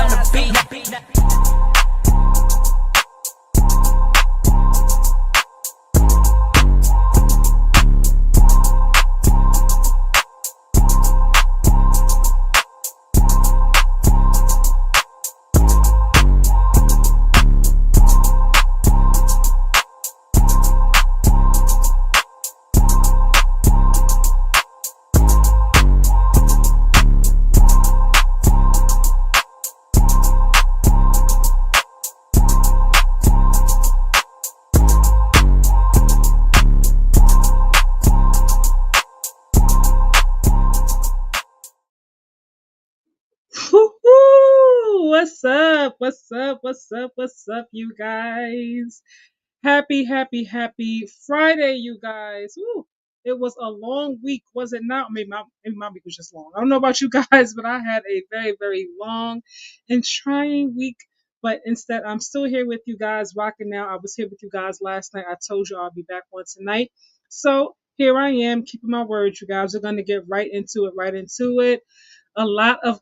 on the beat. Woo-hoo! What's up? What's up? What's up? What's up, you guys? Happy Friday, you guys. Woo. It was a long week, was it not? Maybe my week was just long. I don't know about you guys, but I had a very long and trying week. But instead, I'm still here with you guys, rocking now. I was here with you guys last night. I told you I'll be back on tonight. So here I am, keeping my word, you guys. We're going to get right into it. A lot of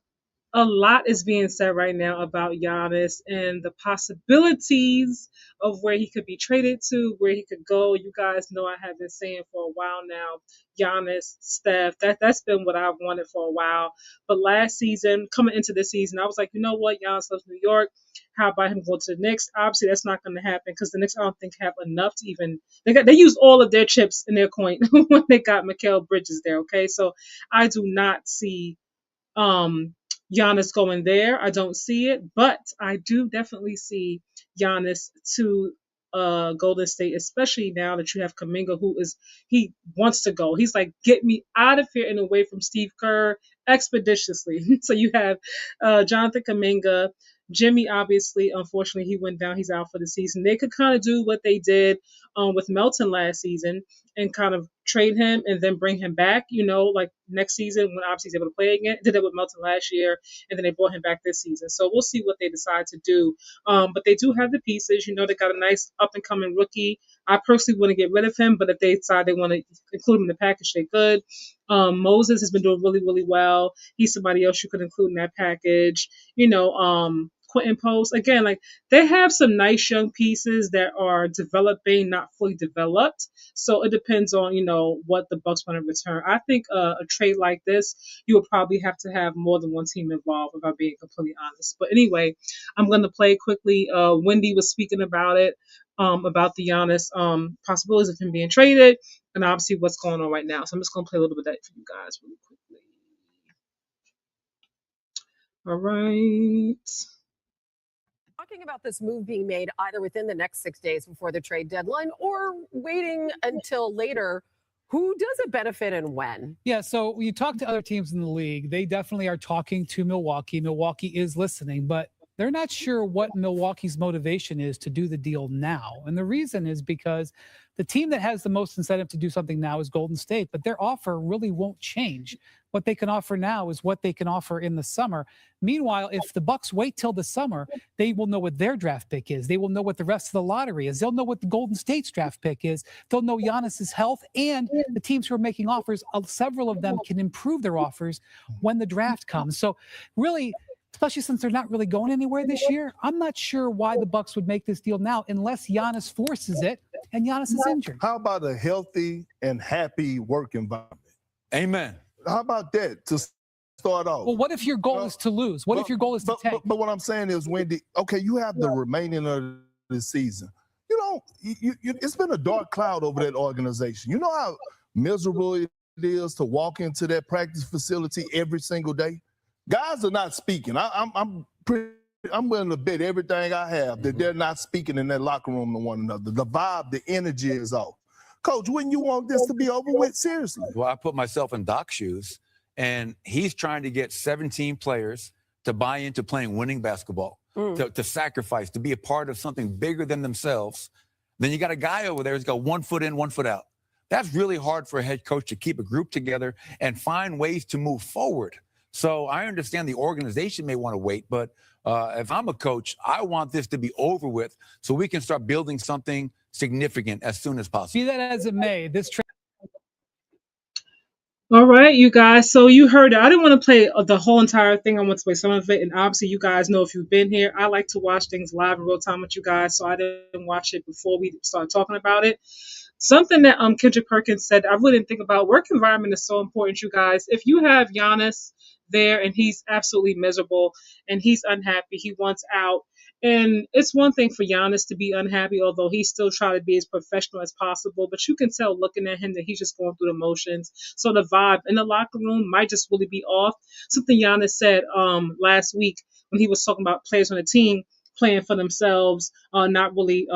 a lot is being said right now about Giannis and the possibilities of where he could be traded to, where he could go. You guys know I have been saying for a while now, Giannis, Steph. That's been what I've wanted for a while. But last season, coming into this season, I was like, you know what, Giannis loves New York. How about him going to the Knicks? Obviously, that's not going to happen because the Knicks I don't think have enough to even. They used all of their chips in their coin when they got Mikal Bridges there. Okay, so I do not see um Giannis going there. I don't see it, but I do definitely see Giannis to Golden State, especially now that you have Kuminga, he wants to go. He's like, get me out of here and away from Steve Kerr expeditiously. So you have Jonathan Kuminga. Jimmy, obviously, unfortunately, he went down. He's out for the season. They could kind of do what they did with Melton last season and kind of trade him and then bring him back, like next season when obviously he's able to play again. Did that with Melton last year, and then they brought him back this season. So we'll see what they decide to do. But they do have the pieces. They got a nice up and coming rookie. I personally want to get rid of him, but if they decide they want to include him in the package, they could. Moses has been doing really well. He's somebody else you could include in that package. Quentin Post again, like they have some nice young pieces that are developing, not fully developed. So it depends on what the Bucks want to return. I think a trade like this, you would probably have to have more than one team involved, if I'm being completely honest. But anyway, I'm going to play quickly. Wendy was speaking about it, about the Giannis possibilities of him being traded, and obviously what's going on right now. So I'm just going to play a little bit of that for you guys really quickly. All right. Talking about this move being made either within the next 6 days before the trade deadline or waiting until later, who does it benefit and when? Yeah, so when you talk to other teams in the league, they definitely are talking to Milwaukee. Milwaukee is listening, but they're not sure what Milwaukee's motivation is to do the deal now. And the reason is because the team that has the most incentive to do something now is Golden State, but their offer really won't change. What they can offer now is what they can offer in the summer. Meanwhile, if the Bucks wait till the summer, they will know what their draft pick is. They will know what the rest of the lottery is. They'll know what the Golden State's draft pick is. They'll know Giannis's health, and the teams who are making offers, several of them can improve their offers when the draft comes. So really, especially since they're not really going anywhere this year, I'm not sure why the Bucks would make this deal now unless Giannis forces it and Giannis is injured. How about a healthy and happy work environment? Amen. How about that to start off? Well, what if your goal is to lose? What if your goal is to tank? But what I'm saying is, Wendy, okay, you have the remaining of the season. It's been a dark cloud over that organization. You know how miserable it is to walk into that practice facility every single day? Guys are not speaking. I'm willing to bet everything I have that they're not speaking in that locker room to one another. The vibe, the energy is off. Coach, wouldn't you want this to be over with? Seriously. Well, I put myself in Doc's shoes, and he's trying to get 17 players to buy into playing winning basketball, to sacrifice, to be a part of something bigger than themselves. Then you got a guy over there who's got 1 foot in, 1 foot out. That's really hard for a head coach to keep a group together and find ways to move forward. So I understand the organization may want to wait, but if I'm a coach, I want this to be over with so we can start building something significant as soon as possible. Be that as it may, this trade. All right, you guys. So you heard it. I didn't want to play the whole entire thing. I want to play some of it. And obviously, you guys know if you've been here, I like to watch things live in real time with you guys. So I didn't watch it before we started talking about it. Something that Kendrick Perkins said, I really didn't think about. Work environment is so important, you guys. If you have Giannis there and he's absolutely miserable and he's unhappy, he wants out. And it's one thing for Giannis to be unhappy, although he still try to be as professional as possible. But you can tell looking at him that he's just going through the motions. So the vibe in the locker room might just really be off. Something Giannis said last week when he was talking about players on the team playing for themselves, not really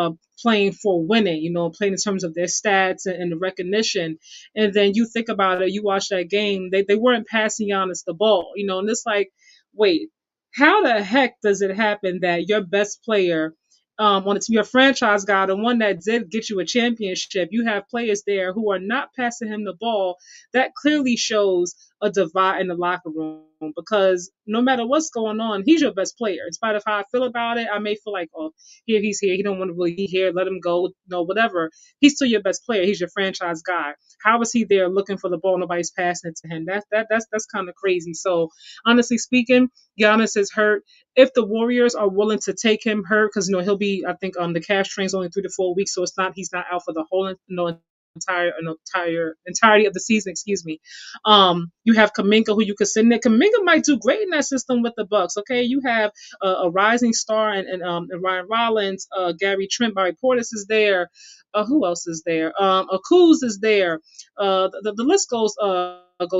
playing for winning, playing in terms of their stats and the recognition. And then you think about it, you watch that game, they weren't passing Giannis the ball, and it's like, wait, how the heck does it happen that your best player on the team, your franchise guy, the one that did get you a championship, you have players there who are not passing him the ball? That clearly shows a divide in the locker room, because no matter what's going on, he's your best player. In spite of how I feel about it, I may feel like, oh, he's here, he don't want to really be here, let him go, no, whatever. He's still your best player. He's your franchise guy. How is he there looking for the ball? Nobody's passing it to him. That's kind of crazy. So honestly speaking, Giannis is hurt. If the Warriors are willing to take him hurt, because he'll be, I think, the cash train's only 3 to 4 weeks, so he's not out for the whole entirety of the season. Excuse me. You have Kaminga, who you could send there. Kaminga might do great in that system with the Bucks. Okay, you have a rising star and Ryan Rollins, Gary Trent, Barry Portis is there. Who else is there? Kuz is there. The list goes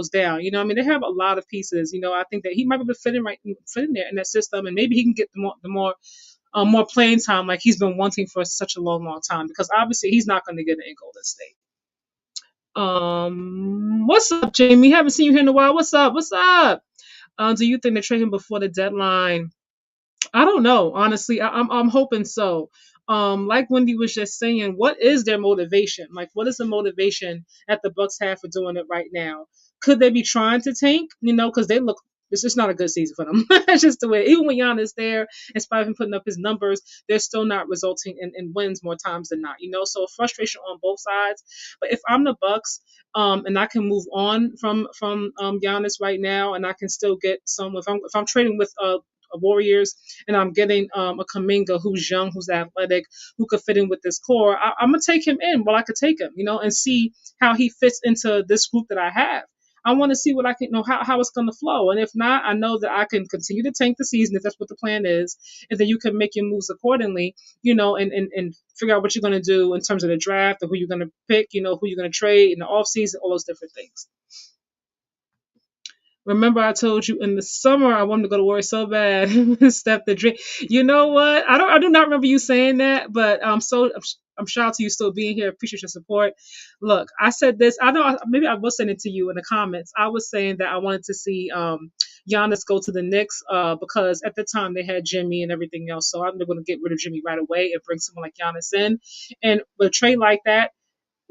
down. I mean, they have a lot of pieces. I think that he might be able to fit in there in that system, and maybe he can get more playing time like he's been wanting for such a long time. Because obviously he's not going to get it in Golden State. What's up, Jamie? Haven't seen you here in a while. What's up? What's up? Do you think they trade him before the deadline? I don't know, honestly. I'm hoping so. Like Wendy was just saying, what is their motivation? Like, what is the motivation that the Bucks have for doing it right now? Could they be trying to tank? Because they look. It's just not a good season for them. That's just the way. Even when Giannis there, in spite of him putting up his numbers, they're still not resulting in wins more times than not. So frustration on both sides. But if I'm the Bucks, and I can move on from Giannis right now, and I can still get some. If I'm trading with Warriors, and I'm getting a Kaminga who's young, who's athletic, who could fit in with this core, I'm gonna take him in. Well, I could take him, and see how he fits into this group that I have. I want to see what I can know how it's going to flow. And if not, I know that I can continue to tank the season if that's what the plan is. And then you can make your moves accordingly, and figure out what you're going to do in terms of the draft or who you're going to pick, who you're going to trade in the offseason, all those different things. Remember, I told you in the summer I wanted to go to Warriors so bad. Steph the dream. You know what? I do not remember you saying that, but I'm shout out to you still being here. Appreciate your support. Look, I said this. I know maybe I was saying it to you in the comments. I was saying that I wanted to see Giannis go to the Knicks because at the time they had Jimmy and everything else. So I'm going to get rid of Jimmy right away and bring someone like Giannis in. And with a trade like that,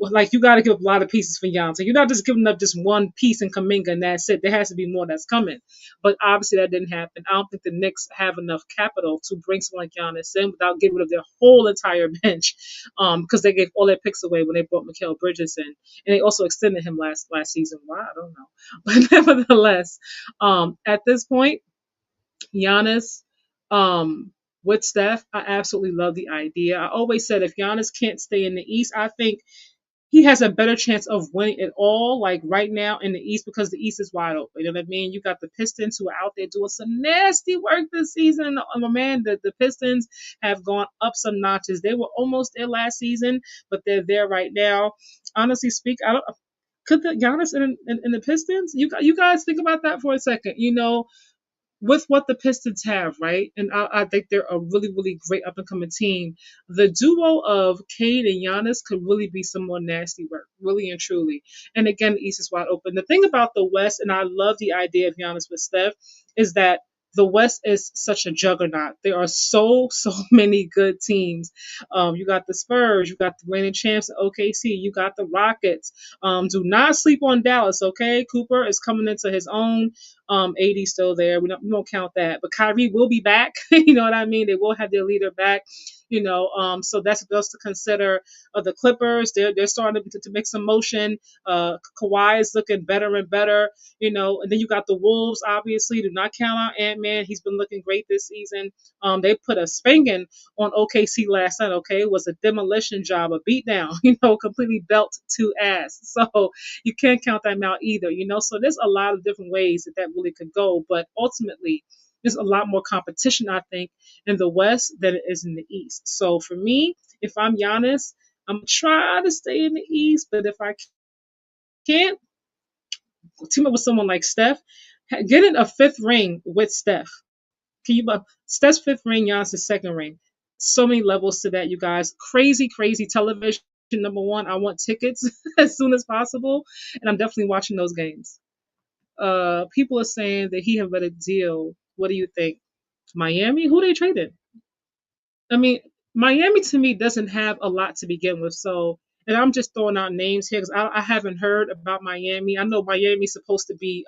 like, you got to give up a lot of pieces for Giannis. So you're not just giving up just one piece in Kaminga and that's it. There has to be more that's coming. But obviously that didn't happen. I don't think the Knicks have enough capital to bring someone like Giannis in without getting rid of their whole entire bench, because they gave all their picks away when they brought Mikal Bridges in, and they also extended him last season. Why? I don't know. But nevertheless, at this point, Giannis, with Steph, I absolutely love the idea. I always said if Giannis can't stay in the East, I think he has a better chance of winning it all, like right now in the East, because the East is wide open. You know what I mean? You got the Pistons who are out there doing some nasty work this season. And man, the Pistons have gone up some notches. They were almost there last season, but they're there right now. Honestly speak, I don't. Could the Giannis in the Pistons? You guys think about that for a second. With what the Pistons have, right? And I think they're a really, really great up and coming team. The duo of Cade and Giannis could really be some more nasty work, really and truly. And again, the East is wide open. The thing about the West, and I love the idea of Giannis with Steph, is that the West is such a juggernaut. There are so many good teams. You got the Spurs, you got the reigning champs, OKC, you got the Rockets. Do not sleep on Dallas, okay? Cooper is coming into his own. AD still there. We don't count that. But Kyrie will be back. You know what I mean? They will have their leader back. So that's else to consider. The Clippers, they're starting to make some motion. Kawhi is looking better and better. And then you got the Wolves. Obviously, do not count out Ant-Man. He's been looking great this season. They put a spanking on OKC last night. Okay, it was a demolition job, a beatdown. Completely belt to ass. So you can't count them out either. So there's a lot of different ways that really could go, but ultimately there's a lot more competition, I think, in the West than it is in the East. So for me, if I'm Giannis, I'm trying to stay in the East, but if I can't, team up with someone like Steph, getting a fifth ring with Steph. Can you Steph's fifth ring, Giannis' second ring? So many levels to that, you guys. Crazy, crazy television. Number one, I want tickets as soon as possible, and I'm definitely watching those games. People are saying that he have a deal. What do you think? Miami? Who they traded? I mean, Miami to me doesn't have a lot to begin with. So, and I'm just throwing out names here because I haven't heard about Miami. I know Miami's supposed to be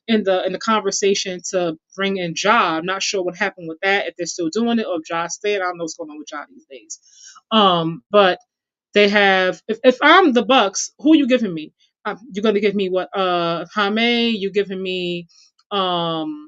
in the conversation to bring in Ja. I'm not sure what happened with that, if they're still doing it or if Ja stayed. I don't know what's going on with Ja these days. But they have. If I'm the Bucks, who are you giving me? You're gonna give me what? Jaime. You giving me who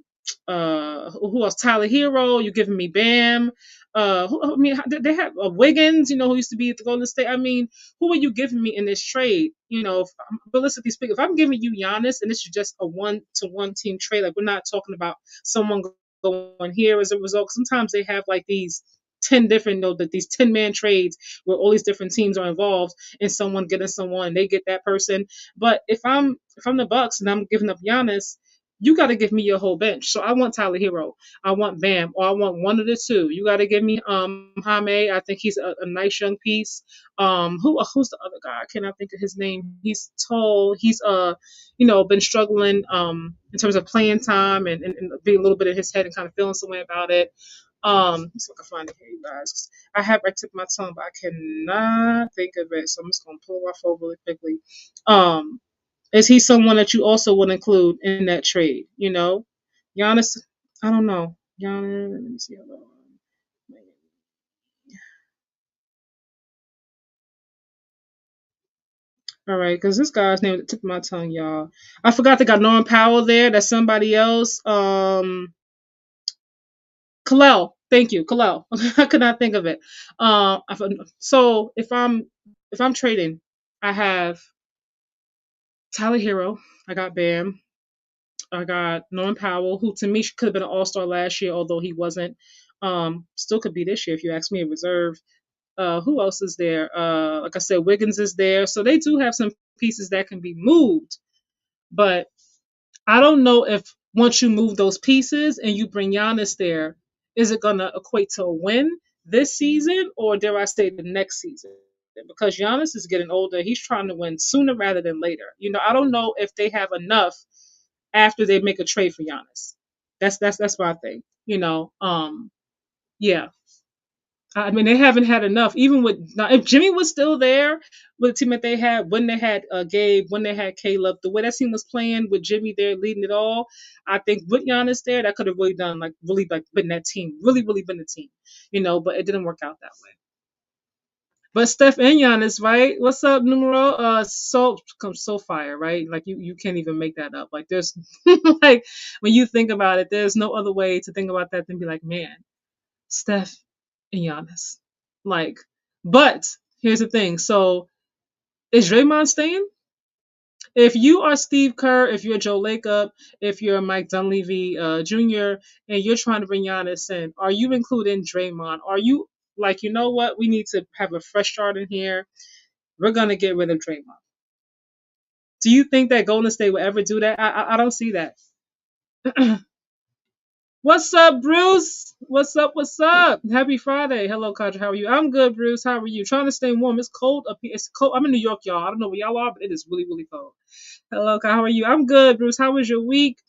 else? Tyler Hero. You giving me Bam. I mean, they have Wiggins, who used to be at the Golden State. I mean, who are you giving me in this trade? Realistically speaking, if I'm giving you Giannis and this is just a 1-to-1 team trade, like we're not talking about someone going here as a result. Sometimes they have like these 10 different, these 10-man trades where all these different teams are involved and someone getting someone and they get that person. But if I'm the Bucks and I'm giving up Giannis, you got to give me your whole bench. So I want Tyler Hero, I want Bam, or I want one of the two. You got to give me Jaime. I think he's a nice young piece. Who's the other guy? I cannot think of his name. He's tall. He's been struggling in terms of playing time and being a little bit in his head and kind of feeling some way about it. Let's see if I can find it here, you guys. I have right tip of my tongue, but I cannot think of it. So I'm just gonna pull my phone really quickly. Is he someone that you also would include in that trade? Giannis, I don't know. Giannis, let me see. Hold on. All right, because this guy's name at the tip of my tongue, y'all. I forgot they got Norman Powell there. That's somebody else. Kalel. Thank you, Kalel. I could not think of it. So if I'm trading, I have Tyler Hero. I got Bam. I got Norman Powell, who to me could have been an all-star last year, although he wasn't. Still could be this year if you ask me, a reserve. Who else is there? Like I said, Wiggins is there. So they do have some pieces that can be moved. But I don't know if once you move those pieces and you bring Giannis there, is it going to equate to a win this season or dare I say the next season? Because Giannis is getting older. He's trying to win sooner rather than later. I don't know if they have enough after they make a trade for Giannis. That's my thing. Yeah. I mean, they haven't had enough. Even with now, if Jimmy was still there with the team that they had, when they had Gabe, when they had Caleb, the way that team was playing with Jimmy there leading it all, I think with Giannis there, that could have really done really been that team, really really been the team, But it didn't work out that way. But Steph and Giannis, right? What's up, numero? So fire, right? Like you can't even make that up. Like there's like when you think about it, there's no other way to think about that than be like, man, Steph and Giannis. But here's the thing. So is Draymond staying? If you are Steve Kerr, if you're Joe Lacob, if you're Mike Dunleavy Jr., and you're trying to bring Giannis in, are you including Draymond? Are you like, you know what? We need to have a fresh start in here. We're going to get rid of Draymond. Do you think that Golden State will ever do that? I don't see that. What's up, Bruce? What's up? What's up? Happy Friday. Hello, Kadra. How are you? I'm good, Bruce. How are you? Trying to stay warm. It's cold up here. It's cold. I'm in New York, y'all. I don't know where y'all are, but it is really, really cold. Hello, How are you? I'm good, Bruce. How was your week?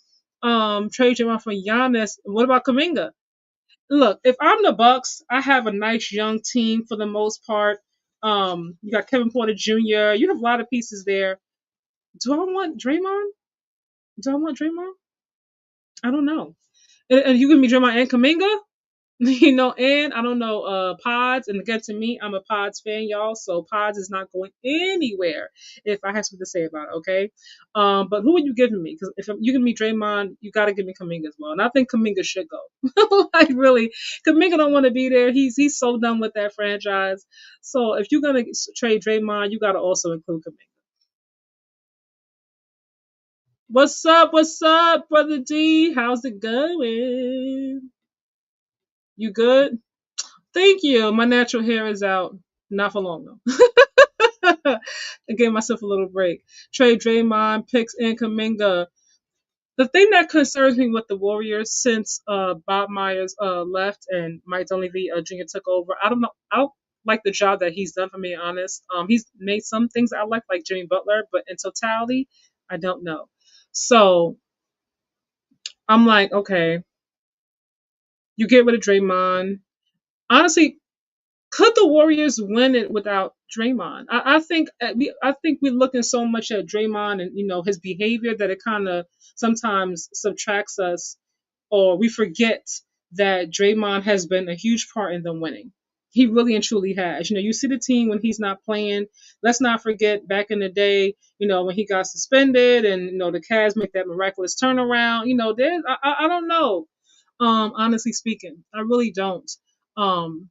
Trade Draymond for Giannis. What about Kuminga? Look, if I'm the Bucks, I have a nice young team for the most part. You got Kevin Porter Jr. You have a lot of pieces there. Do I want Draymond? I don't know. And you give me Draymond and Kuminga? And I don't know, Pods, and again, to me, I'm a Pods fan, y'all. So Pods is not going anywhere if I have something to say about it, okay? But who are you giving me? Because if you give me Draymond, you got to give me Kuminga as well, and I think Kuminga should go. Like really, Kuminga don't want to be there. He's so done with that franchise. So if you're gonna trade Draymond, you got to also include Kuminga. What's up? What's up, brother D? How's it going? You good? Thank you. My natural hair is out. Not for long though. I gave myself a little break. Trade Draymond, picks, and Kuminga. The thing that concerns me with the Warriors since Bob Myers left and Mike Dunleavy Jr. took over, I don't know. I don't like the job that he's done, for me honest. He's made some things I like Jimmy Butler, but in totality, I don't know. So I'm like, okay, you get rid of Draymond. Honestly, could the Warriors win it without Draymond? I think we're looking so much at Draymond and his behavior that it kind of sometimes subtracts us, or we forget that Draymond has been a huge part in them winning. He really and truly has. You see the team when he's not playing. Let's not forget back in the day, when he got suspended and the Cavs make that miraculous turnaround. There's I don't know. Honestly speaking, I really don't. Um,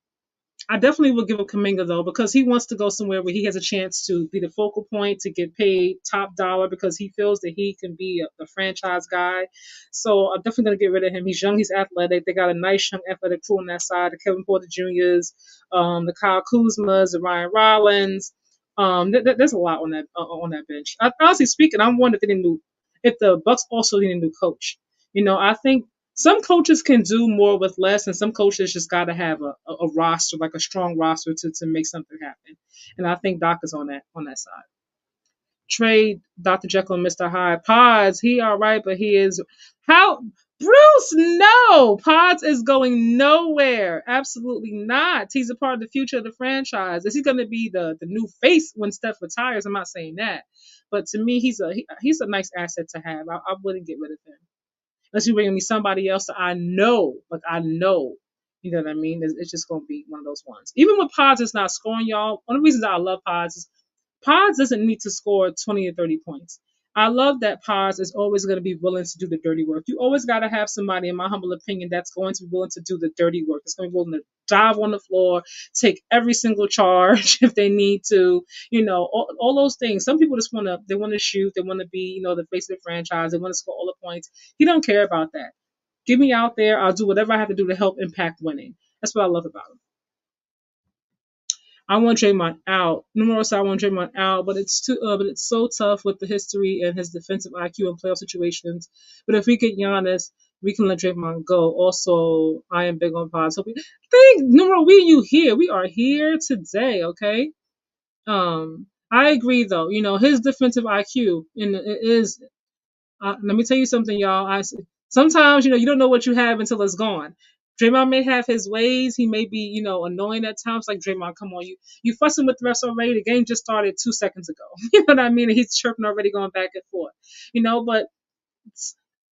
I definitely would give him Kaminga though, because he wants to go somewhere where he has a chance to be the focal point, to get paid top dollar, because he feels that he can be a franchise guy. So I'm definitely gonna get rid of him. He's young, he's athletic. They got a nice young athletic crew on that side. The Kevin Porter Juniors, the Kyle Kuzmas, the Ryan Rollins. There's a lot on that bench. Honestly speaking, I'm wondering if the Bucks also need a new coach. I think some coaches can do more with less, and some coaches just got to have a roster, like a strong roster, to make something happen. And I think Doc is on that side. Trade Dr. Jekyll and Mr. Hyde. Pods, he all right, but he is how Bruce, no, Pods is going nowhere. Absolutely not. He's a part of the future of the franchise. Is he going to be the new face when Steph retires? I'm not saying that, but to me, he's a nice asset to have. I wouldn't get rid of him unless you bring me somebody else that I know, you know what I mean? It's just gonna be one of those ones. Even when Pods is not scoring, y'all. One of the reasons I love Pods is Pods doesn't need to score 20 or 30 points. I love that Pods is always going to be willing to do the dirty work. You always got to have somebody, in my humble opinion, that's going to be willing to do the dirty work. It's going to be willing to dive on the floor, take every single charge if they need to, all those things. Some people just they want to shoot, they want to be, the face of the franchise, they want to score all the points. He don't care about that. Get me out there. I'll do whatever I have to do to help impact winning. That's what I love about him. I want Draymond out. Numerous, I want Draymond out, but it's so tough with the history and his defensive IQ in playoff situations. But if we get Giannis, we can let Draymond go. Also, I am big on Pods. So you here. We are here today, okay? I agree though. His defensive IQ is. Let me tell you something, y'all. Sometimes you don't know what you have until it's gone. Draymond may have his ways. He may be, annoying at times. Like Draymond, come on, you fussing with the refs already. The game just started 2 seconds ago. You know what I mean? And he's chirping already, going back and forth. But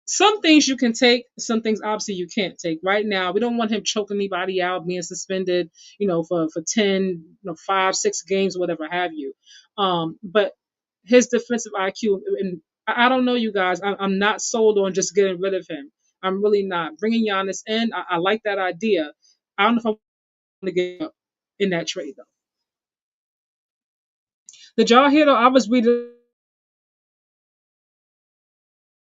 some things you can take, some things obviously you can't take. Right now, we don't want him choking anybody out, being suspended, for 10, 5, 6 games, whatever have you. But his defensive IQ, and I don't know, you guys. I'm not sold on just getting rid of him. I'm really not. Bringing Giannis in, I like that idea. I don't know if I want to get up in that trade though. Did y'all hear though? I was reading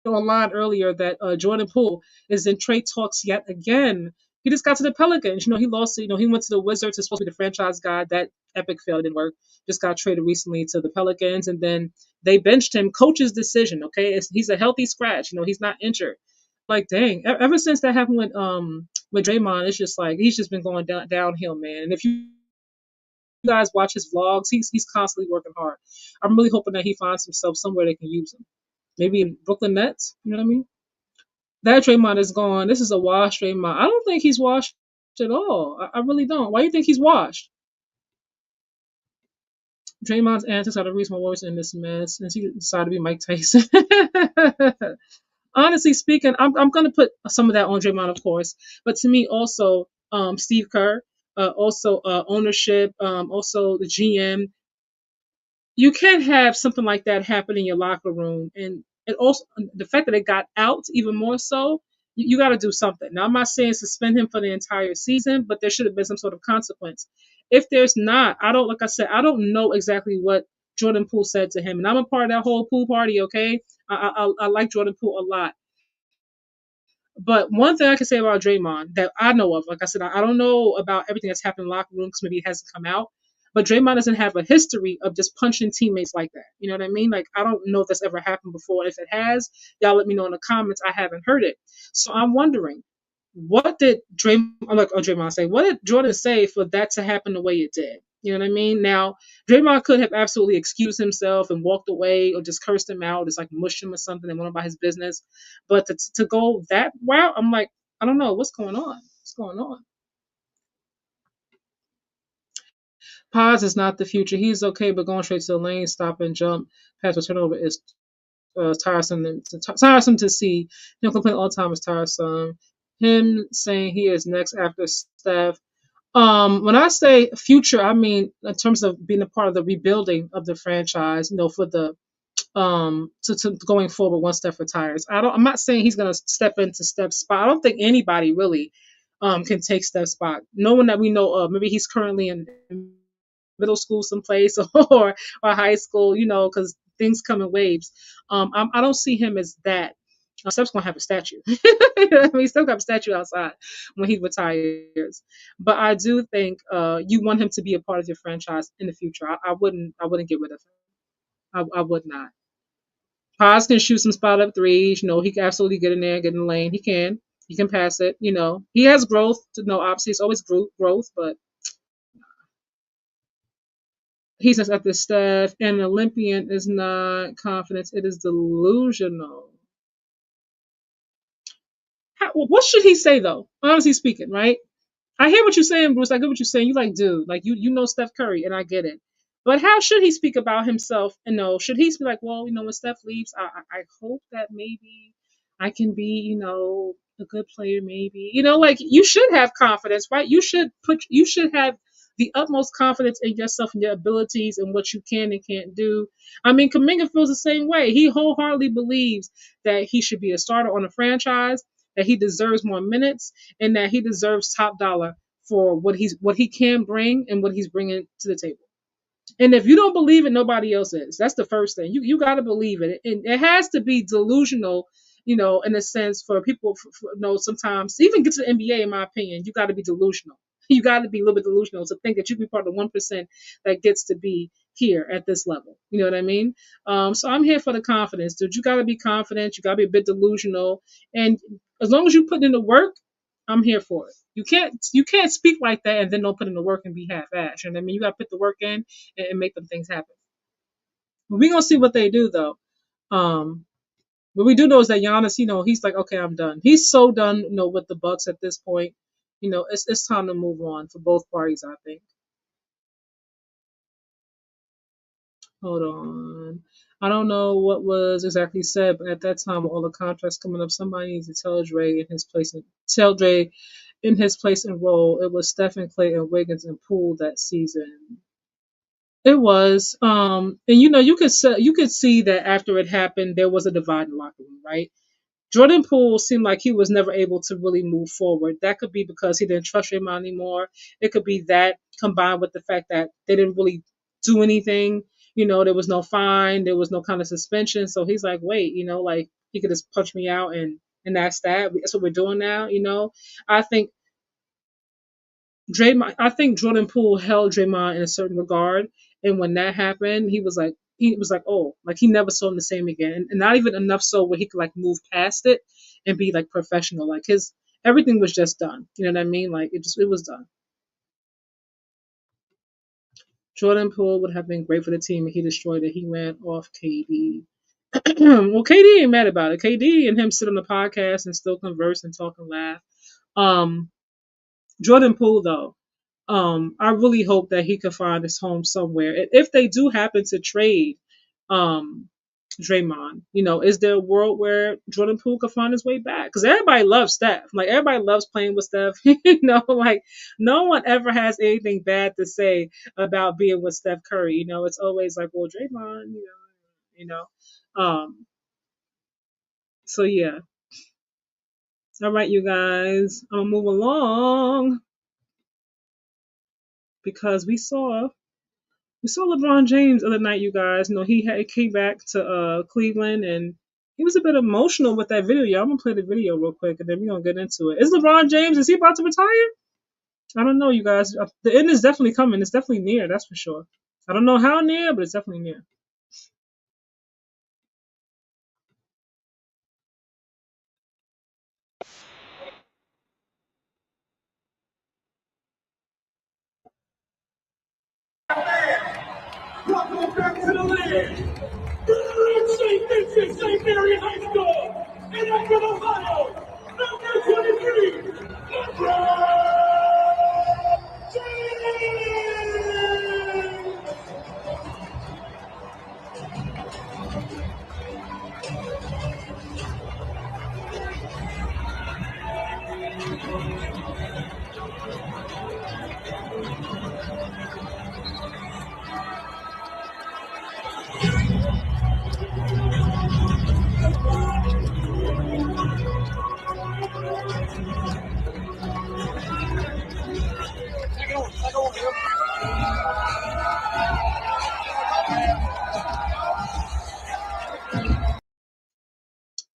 online earlier that Jordan Poole is in trade talks yet again. He just got to the Pelicans. He lost. He went to the Wizards. He's supposed to be the franchise guy. That epic fail didn't work. Just got traded recently to the Pelicans, and then they benched him. Coach's decision. Okay, he's a healthy scratch. He's not injured. Like dang, ever since that happened with Draymond, it's just like he's just been going downhill, man. And if you guys watch his vlogs, he's constantly working hard. I'm really hoping that he finds himself somewhere they can use him. Maybe in Brooklyn Nets. You know what I mean? That Draymond is gone. This is a washed Draymond. I don't think he's washed at all. I really don't. Why do you think he's washed? Draymond's antics are the reason why Warriors in this mess, and he decided to be Mike Tyson. Honestly speaking, I'm going to put some of that on Draymond, of course. But to me, also, Steve Kerr, also ownership, also the GM. You can't have something like that happen in your locker room, and also the fact that it got out even more so. You got to do something. Now, I'm not saying suspend him for the entire season, but there should have been some sort of consequence. If there's not, I don't, like I said, I don't know exactly what Jordan Poole said to him, and I'm a part of that whole pool party. Okay, I like Jordan Poole a lot. But one thing I can say about Draymond that I know of, like I said, I don't know about everything that's happened in the locker room because maybe it hasn't come out. But Draymond doesn't have a history of just punching teammates like that. You know what I mean? Like, I don't know if that's ever happened before. If it has, y'all let me know in the comments. I haven't heard it. So I'm wondering, what did Draymond say? What did Jordan say for that to happen the way it did? You know what I mean? Now, Draymond could have absolutely excused himself and walked away or just cursed him out, just like mushed him or something and went about his business. But to go that route, I'm like, I don't know. What's going on? What's going on? Paz is not the future. He's okay, but going straight to the lane, stop and jump past the turnover is tiresome to see. Him complain all the time is tiresome. Him saying he is next after Steph. When I say future, I mean in terms of being a part of the rebuilding of the franchise. For the to going forward once Steph retires. I'm not saying he's gonna step into Steph's spot. I don't think anybody really can take Steph's spot. No one that we know of. Maybe he's currently in middle school someplace or high school, because things come in waves. I don't see him as that. Steph's gonna have a statue. He's still got a statue outside when he retires. But I do think you want him to be a part of your franchise in the future. I wouldn't get rid of him. I would not. Paz can shoot some spot up threes. He can absolutely get in there, get in the lane. He can. He can pass it. He has growth. Obviously, it's always growth, but he's just at the Steph. And an Olympian is not confidence. It is delusional. What should he say, though? Honestly speaking, right? I hear what you're saying, Bruce. I get what you're saying. You like, dude, like you know Steph Curry, and I get it. But how should he speak about himself? And should he be like, well, when Steph leaves, I hope that maybe I can be, a good player, maybe. Like you should have confidence, right? You should have the utmost confidence in yourself and your abilities and what you can and can't do. I mean, Kuminga feels the same way. He wholeheartedly believes that he should be a starter on a franchise, that he deserves more minutes, and that he deserves top dollar for what he can bring and what he's bringing to the table. And if you don't believe it, nobody else is. That's the first thing. You got to believe it. And it has to be delusional, in a sense for people. Sometimes to even get to the NBA, in my opinion, you got to be delusional. You got to be a little bit delusional to think that you can be part of the 1% that gets to be here at this level. You know what I mean? So I'm here for the confidence, dude. You got to be confident. You got to be a bit delusional. And as long as you put in the work, I'm here for it. You can't speak like that and then don't put in the work and be half-assed. You know what I mean? You got to put the work in and make them things happen. We're gonna see what they do though. Um, what we do know is that Giannis, he's like, okay, I'm done. He's so done, with the Bucks at this point. It's time to move on for both parties. I think. Hold on. I don't know what was exactly said, but at that time, with all the contracts coming up, somebody needs to tell Dre in his place and tell Dre in his place and role. It was Stephen, Clay, and Wiggins and Poole that season. It was, and you could see that after it happened, there was a divide in the locker room, right? Jordan Poole seemed like he was never able to really move forward. That could be because he didn't trust Draymond anymore. It could be that combined with the fact that they didn't really do anything. There was no fine, there was no kind of suspension. So he's like, wait, like he could just punch me out and that's that. That's what we're doing now. I think I think Jordan Poole held Draymond in a certain regard, and when that happened, he was like, oh, like he never saw him the same again, and not even enough so where he could like move past it and be like professional. Like his everything was just done. You know what I mean? Like it was done. Jordan Poole would have been great for the team if he destroyed it. He ran off KD. Well, KD ain't mad about it. KD and him sit on the podcast and still converse and talk and laugh. Um, Jordan Poole though. I really hope that he can find his home somewhere. If they do happen to trade, um, Draymond? You know, is there a world where Jordan Poole could find his way back? Because everybody loves Steph. Like everybody loves playing with Steph. You know, like no one ever has anything bad to say about being with Steph Curry. You know, it's always like, well, Draymond, you know. So yeah. All right, you guys. I'm gonna move along because we saw LeBron James the other night, you guys. You know, he came back to Cleveland and he was a bit emotional with that video. Y'all, I'm gonna play the video real quick and then we're gonna get into it. Is LeBron James, is he about to retire? I don't know, you guys. The end is definitely coming. It's definitely near, that's for sure. I don't know how near, but it's definitely near. Welcome back to the land. St. Mary High School in Akron, Ohio. Number 23, LeBron James.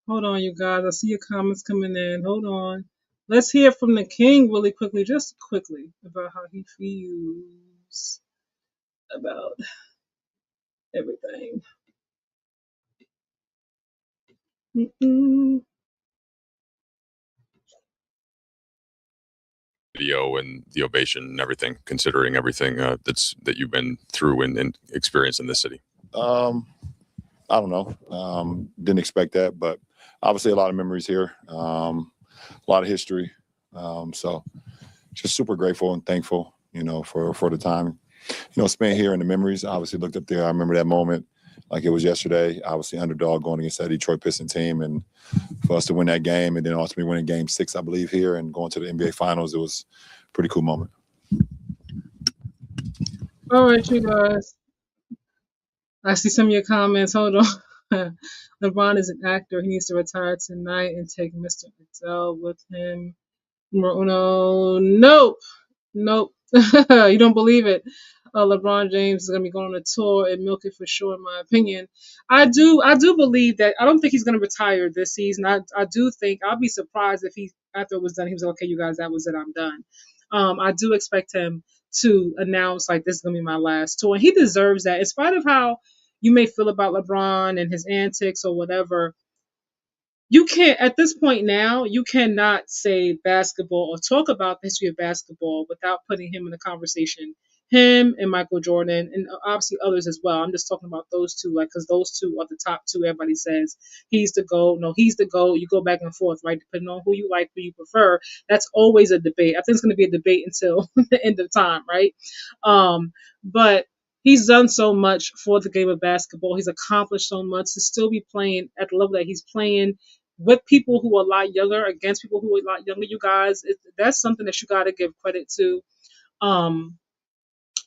Hold on, you guys. I see your comments coming in. Hold on. Let's hear from the king really quickly, just quickly, about how he feels about everything. Mm-mm. Video and the ovation and everything, considering everything that you've been through and experienced in this city? I don't know. Didn't expect that, but obviously a lot of memories here, a lot of history. So just super grateful and thankful, for the time, spent here and the memories. Obviously looked up there. I remember that moment like it was yesterday. Obviously underdog going against that Detroit Pistons team, and for us to win that game and then ultimately winning Game 6, I believe, here and going to the NBA Finals, it was a pretty cool moment. All right, you guys. I see some of your comments. Hold on. LeBron is an actor. He needs to retire tonight and take Mr. Adele with him. No, nope. Nope. You don't believe it. LeBron James is gonna be going on a tour and milk it for sure, in my opinion. I do believe that. I don't think he's gonna retire this season. I do think I'll be surprised if he, after it was done, he was like, okay, you guys, that was it, I'm done. I do expect him to announce like this is gonna be my last tour, and he deserves that. In spite of how you may feel about LeBron and his antics or whatever, you can't, at this point now, you cannot say basketball or talk about the history of basketball without putting him in the conversation. Him and Michael Jordan and obviously others as well. I'm just talking about those two, like, because those two are the top two. Everybody says he's the GOAT. No, he's the GOAT. You go back and forth, right? Depending on who you like, who you prefer. That's always a debate. I think it's going to be a debate until the end of time, right? But he's done so much for the game of basketball. He's accomplished so much to still be playing at the level that he's playing with people who are a lot younger, against people who are a lot younger. You guys, that's something that you got to give credit to.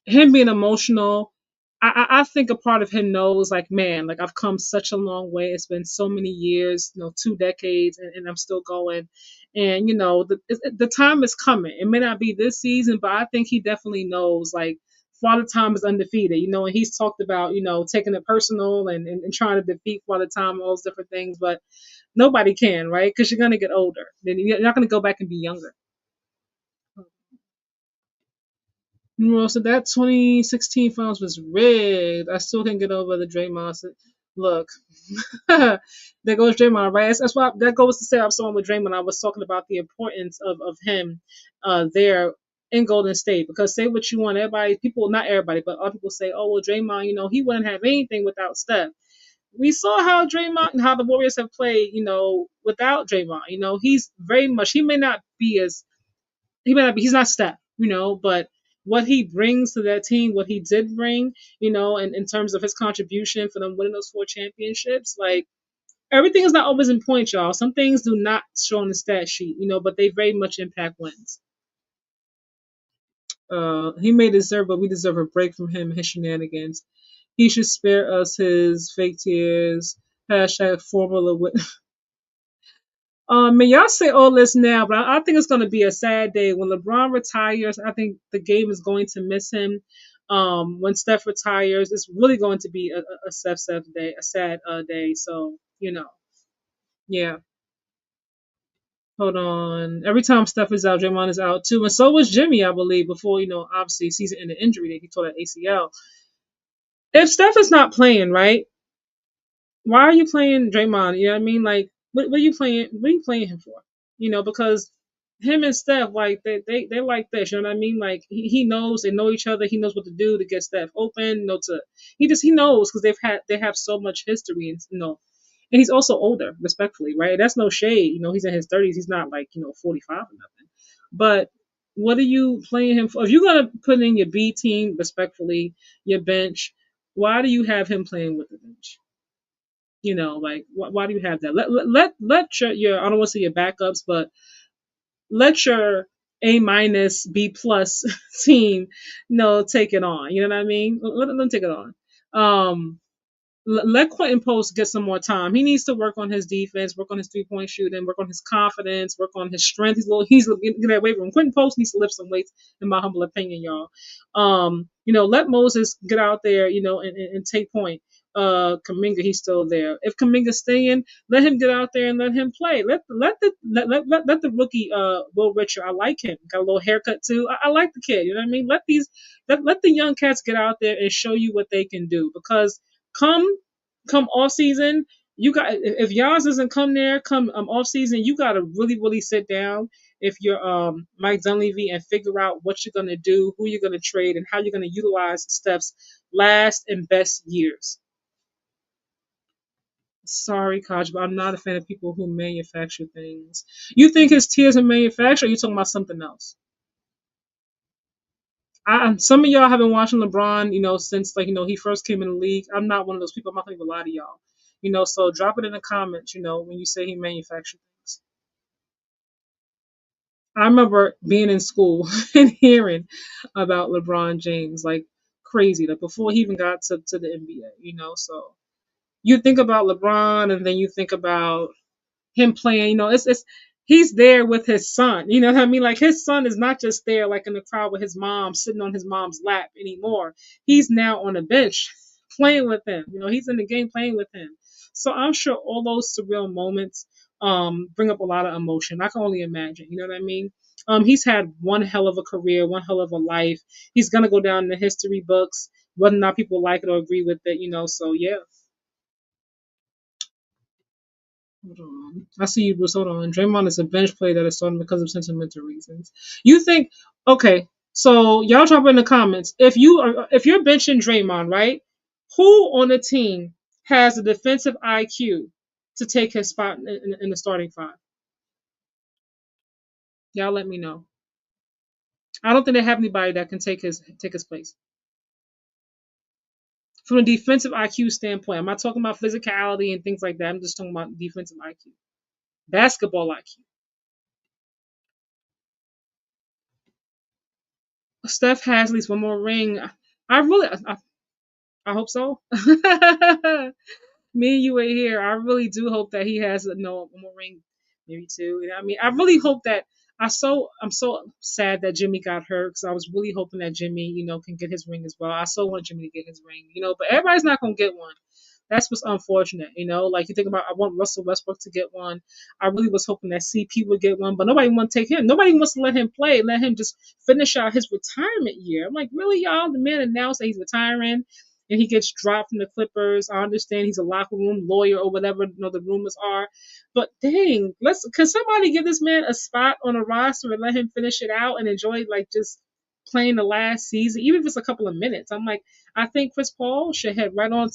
Him being emotional, I think a part of him knows, like, man, like, I've come such a long way. It's been so many years, 2 decades, and I'm still going. And the time is coming. It may not be this season, but I think he definitely knows, like, Father Time is undefeated, and he's talked about, taking it personal and trying to defeat Father Time, all those different things, but nobody can, right? Because you're gonna get older. Then you're not gonna go back and be younger. So that 2016 finals was rigged. I still can't get over the Draymond. Look, there goes Draymond, right? That's why that goes to say I was someone with Draymond. I was talking about the importance of him there in Golden State. Because say what you want, not everybody, but other people say, oh, well, Draymond, he wouldn't have anything without Steph. We saw how Draymond and how the Warriors have played, without Draymond. He's very much, he may not be, he's not Steph, but what he brings to that team, what he did bring, and in terms of his contribution for them winning those 4 championships, like everything is not always in points, y'all. Some things do not show on the stat sheet, but they very much impact wins. He may deserve, but we deserve a break from him and his shenanigans. He should spare us his fake tears. Hashtag formula with. Man, y'all say all this now, but I think it's going to be a sad day when LeBron retires. I think the game is going to miss him. When Steph retires, it's really going to be a sad day, a sad day. So yeah. Hold on. Every time Steph is out, Draymond is out too, and so was Jimmy, I believe. Before obviously season-ending injury that he tore that ACL. If Steph is not playing, right? Why are you playing Draymond? You know what I mean? Like, what are you playing? What are you playing him for? Because him and Steph, like, they like this. You know what I mean? Like, he knows they know each other. He knows what to do to get Steph open. He knows because they have so much history, and he's also older, respectfully, right? That's no shade. He's in his 30s. He's not like 45 or nothing. But what are you playing him for? If you're gonna put in your B team, respectfully, your bench, why do you have him playing with the bench? Like why do you have that? Let your I don't want to say your backups, but let your A- B+ team, take it on. You know what I mean? Let them take it on. Let Quentin Post get some more time. He needs to work on his defense, work on his 3-point shooting, work on his confidence, work on his strength. He's get that weight room. Quentin Post needs to lift some weights, in my humble opinion, y'all. Let Moses get out there, and take point. Kuminga, he's still there. If Kuminga's staying, let him get out there and let him play. Let the rookie Will Richard. I like him. Got a little haircut too. I like the kid. You know what I mean? Let the young cats get out there and show you what they can do, because come off season, you got if Giannis doesn't come there come off season, you got to really really sit down if you're Mike Dunleavy and figure out what you're gonna do, who you're gonna trade, and how you're gonna utilize Steph's last and best years. Sorry, Koch, but I'm not a fan of people who manufacture things. You think his tears are manufactured, or you talking about something else? Some of y'all have been watching LeBron, since he first came in the league. I'm not one of those people. I'm not gonna even lie to y'all. So drop it in the comments. When you say he manufactured things. I remember being in school and hearing about LeBron James like crazy, like before he even got to the NBA. So you think about LeBron, and then you think about him playing, it's he's there with his son. You know what I mean? Like his son is not just there like in the crowd with his mom sitting on his mom's lap anymore. He's now on the bench playing with him. He's in the game playing with him. So I'm sure all those surreal moments bring up a lot of emotion. I can only imagine. You know what I mean? He's had one hell of a career, one hell of a life. He's gonna go down in the history books, whether or not people like it or agree with it. So yeah. Hold on. I see you, Bruce. Hold on. Draymond is a bench player that is starting because of sentimental reasons. You think? Okay. So y'all drop in the comments if you're benching Draymond, right? Who on the team has a defensive IQ to take his spot in the starting five? Y'all let me know. I don't think they have anybody that can take his place. From a defensive IQ standpoint, I'm not talking about physicality and things like that. I'm just talking about defensive IQ, basketball IQ. Steph has at least one more ring. I hope so. Me and you right here. I really do hope that he has one more ring, maybe two. I mean, I really hope that. I'm so sad that Jimmy got hurt, because I was really hoping that Jimmy, can get his ring as well. I so want Jimmy to get his ring, but everybody's not gonna get one. That's what's unfortunate, Like you think about, I want Russell Westbrook to get one. I really was hoping that CP would get one, but nobody wants to take him. Nobody wants to let him play. Let him just finish out his retirement year. I'm like, really, y'all? The man announced that he's retiring, and he gets dropped from the Clippers. I understand he's a locker room lawyer or whatever, the rumors are. But dang, can somebody give this man a spot on a roster and let him finish it out and enjoy like just playing the last season, even if it's a couple of minutes? I'm like, I think Chris Paul should head right on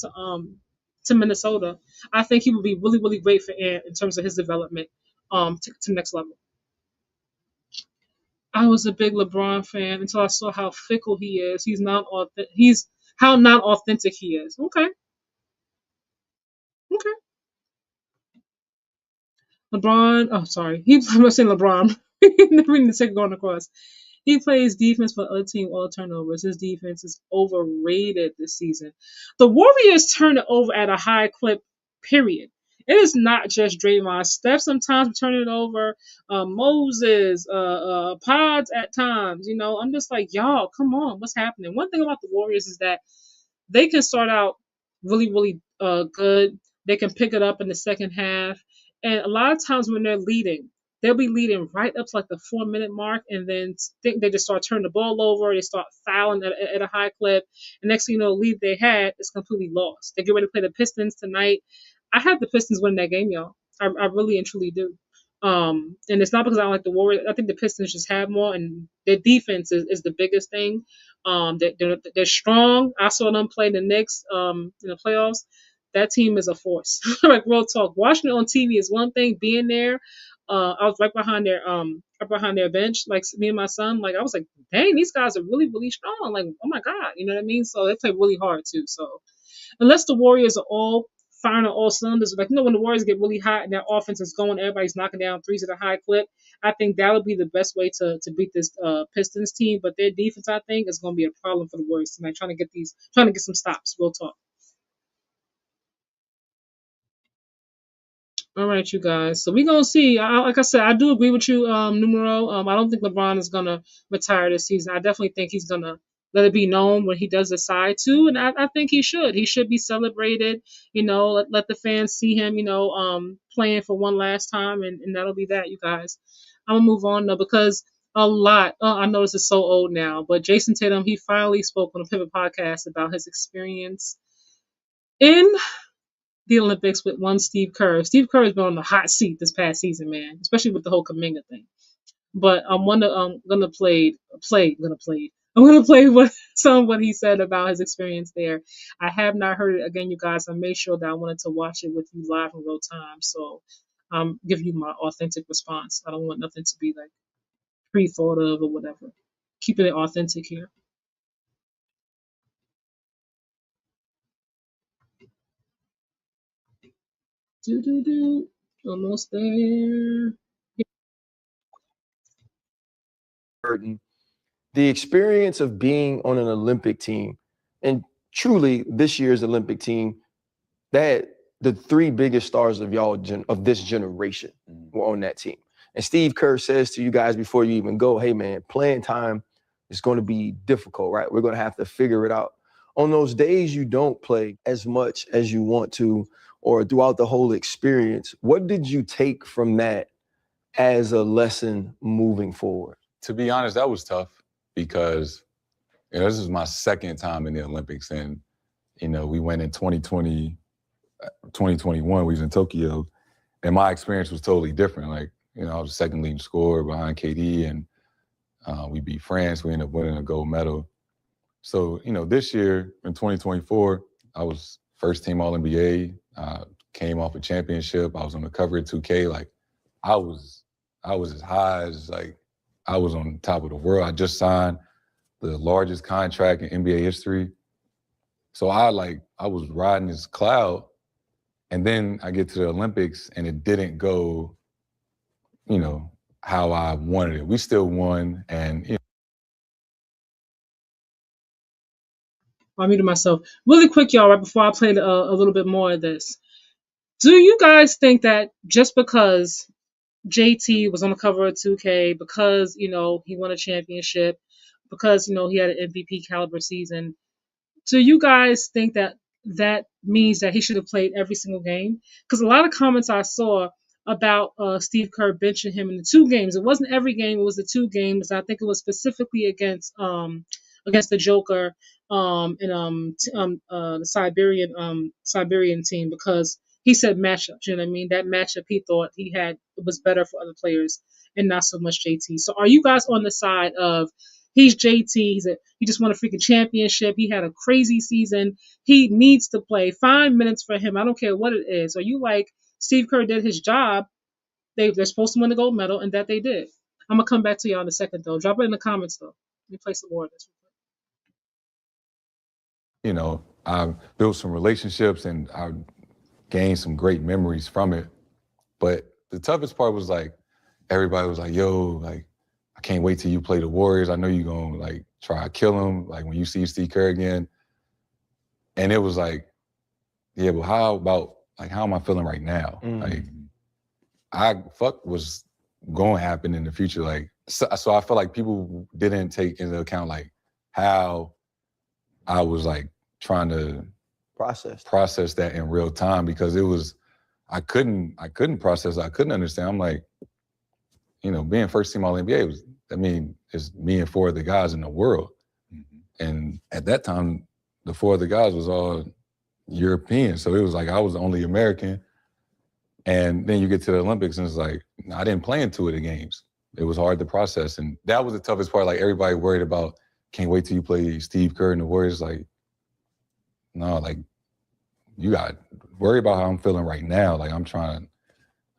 to Minnesota. I think he would be really, really great for Ant in terms of his development to next level. I was a big LeBron fan until I saw how fickle he is. He's how not authentic he is. Okay, okay. LeBron. Oh, sorry. I'm saying LeBron. Never even the second going across. He plays defense for the other team all turnovers. His defense is overrated this season. The Warriors turn it over at a high clip, period. It is not just Draymond. Steph sometimes turning it over. Moses, Pods at times. I'm just like, y'all, come on. What's happening? One thing about the Warriors is that they can start out really, really good. They can pick it up in the second half. And a lot of times when they're leading, they'll be leading right up to like the 4 minute mark, and then think they just start turning the ball over. They start fouling at a high clip. And next thing you know, the lead they had is completely lost. They get ready to play the Pistons tonight. I have the Pistons winning that game, y'all. I really and truly do. And it's not because I don't like the Warriors. I think the Pistons just have more, and their defense is the biggest thing. They're strong. I saw them play the Knicks in the playoffs. That team is a force. Like real talk. Watching it on TV is one thing. Being there, I was right behind their bench. Like me and my son. Like I was like, dang, these guys are really, really strong. Like, oh my god, you know what I mean? So they play really hard too. So unless the Warriors are all firing on all cylinders, like when the Warriors get really hot and their offense is going, everybody's knocking down threes at a high clip. I think that would be the best way to beat this Pistons team. But their defense, I think, is going to be a problem for the Warriors tonight. Trying to get some stops. We'll talk. All right, you guys. So we're gonna see. Like I said, I do agree with you, Numero. I don't think LeBron is gonna retire this season. I definitely think he's gonna let it be known when he does decide to, and I think he should. He should be celebrated. Let the fans see him. Playing for one last time, and that'll be that, you guys. I'm gonna move on though because a lot. I know this is so old now, but Jason Tatum, he finally spoke on a Pivot podcast about his experience in the Olympics with one Steve Kerr. Steve Kerr has been on the hot seat this past season, man, especially with the whole Kaminga thing. But I'm gonna play what some of what he said about his experience there. I have not heard it again, you guys. I made sure that I wanted to watch it with you live in real time, so give you my authentic response. I don't want nothing to be like pre-thought of or whatever. Keeping it authentic here. Do. Almost there. The experience of being on an Olympic team, and truly this year's Olympic team, that the three biggest stars of this generation were on that team. And Steve Kerr says to you guys before you even go, hey man, playing time is going to be difficult, right? We're going to have to figure it out. On those days you don't play as much as you want to, or throughout the whole experience, what did you take from that as a lesson moving forward? To be honest, that was tough because this is my second time in the Olympics, and we went in 2020, 2021. We was in Tokyo, and my experience was totally different. Like I was the second leading scorer behind KD, and we beat France. We ended up winning a gold medal. So this year in 2024, I was first team All NBA. Came off a championship. I was on the cover of 2K. Like I was as high as I was on top of the world. I just signed the largest contract in NBA history. So I was riding this cloud, and then I get to the Olympics and it didn't go, how I wanted it. We still won, and I muted myself. Really quick, y'all, right before I play a little bit more of this. Do you guys think that just because JT was on the cover of 2K, because, he won a championship, because, he had an MVP caliber season, do you guys think that means that he should have played every single game? Because a lot of comments I saw about Steve Kerr benching him in the 2 games. It wasn't every game; it was the 2 games. I think it was specifically against the Joker and the Siberian team, because he said matchups. You know what I mean? That matchup he thought he had was better for other players and not so much JT. So are you guys on the side of he's JT? He just won a freaking championship. He had a crazy season. He needs to play 5 minutes for him. I don't care what it is. Are you like Steve Kerr did his job? They're supposed to win the gold medal, and that they did. I'm gonna come back to y'all in a second though. Drop it in the comments though. Let me play some more of this. You know, I built some relationships and I gained some great memories from it. But the toughest part was like, everybody was like, yo, like, I can't wait till you play the Warriors. I know you're going to like try to kill them. Like when you see Steve Kerr again. And it was like, yeah, but how am I feeling right now? Like was going to happen in the future. Like, so I feel like people didn't take into account like how I was like trying to process that in real time, because it was, I couldn't process it. I couldn't understand. I'm like, you know, being first team All-NBA it's me and four of the guys in the world. And at that time, the four of the guys was all European. So it was like I was the only American. And then you get to the Olympics and it's like, I didn't play in 2 of the games. It was hard to process. And that was the toughest part. Like everybody worried about, can't wait till you play Steve Kerr and the Warriors. Like, no, like you got to worry about how I'm feeling right now. Like I'm trying,